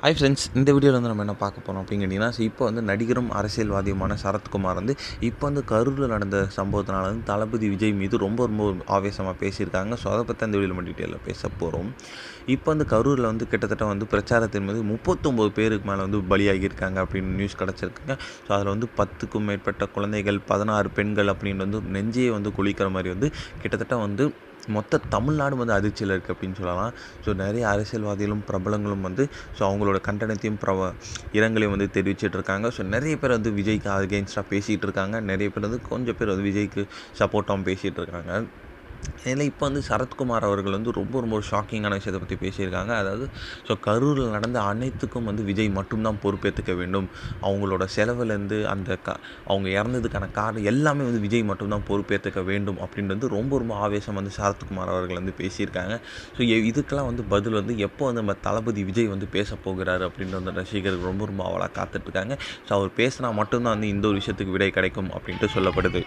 Hi friends, இந்த வீடியோவில் வந்து நம்ம என்ன பார்க்க போகிறோம் அப்படின்னு கேட்டிங்கன்னா, இப்போ வந்து நடிகரும் அரசியல்வாதியுமான சரத்குமார் வந்து இப்போ வந்து கரூரில் நடந்த சம்பவத்தினால வந்து தளபதி விஜய் மீது ரொம்ப ஆவேசமாக பேசியிருக்காங்க. ஸோ அதை பற்றி அந்த வீடியோவில் நம்ம டீட்டெயிலில் பேச போகிறோம். இப்போ வந்து கரூரில் வந்து கிட்டத்தட்ட வந்து பிரச்சாரத்தின் மீது 39 பேருக்கு மேலே வந்து பலியாகியிருக்காங்க அப்படின்னு நியூஸ் கிடச்சிருக்குங்க. ஸோ அதில் வந்து 10க்கும் மேற்பட்ட குழந்தைகள், 16 பெண்கள் அப்படின்னு வந்து நெஞ்சையே வந்து குளிக்கிற மாதிரி வந்து கிட்டத்தட்ட வந்து மொத்த தமிழ்நாடு வந்து அதிர்ச்சியில் இருக்குது அப்படின்னு சொல்லலாம். ஸோ நிறைய அரசியல்வாதிகளும் பிரபலங்களும் வந்து ஸோ அவங்களோட கண்டனத்தையும் இரங்கலையும் வந்து தெரிவிச்சிட்டு இருக்காங்க. ஸோ நிறைய பேர் வந்து விஜய்க்கு அகெயின்ஸ்டாக பேசிகிட்டு இருக்காங்க. நிறைய பேர் வந்து கொஞ்சம் பேர் வந்து விஜய்க்கு சப்போர்ட்டாகவும் பேசிகிட்டு இருக்காங்க. இதில் இப்போ வந்து சரத்குமார் அவர்கள் வந்து ரொம்ப ஷாக்கிங்கான விஷயத்தை பற்றி பேசியிருக்காங்க. அதாவது ஸோ கரூரில் நடந்த அனைத்துக்கும் வந்து விஜய் மட்டும்தான் பொறுப்பேற்றுக்க வேண்டும். அவங்களோட செலவுலேருந்து அந்த அவங்க இறந்ததுக்கான காரணம் எல்லாமே வந்து விஜய் மட்டும்தான் பொறுப்பேற்றுக்க வேண்டும் அப்படின்னு வந்து ரொம்ப ஆவேசம் வந்து சரத்குமார் அவர்கள் வந்து பேசியிருக்காங்க. ஸோ இதுக்கெல்லாம் வந்து பதில் வந்து எப்போ வந்து நம்ம தளபதி விஜய் வந்து பேச போகிறாரு அப்படின்னு வந்து ரசிகர்கள் ரொம்ப ஆவலாக காத்துட்ருக்காங்க. ஸோ அவர் பேசினா மட்டும்தான் வந்து இந்த ஒரு விஷயத்துக்கு விடை கிடைக்கும் அப்படின்ட்டு சொல்லப்படுது.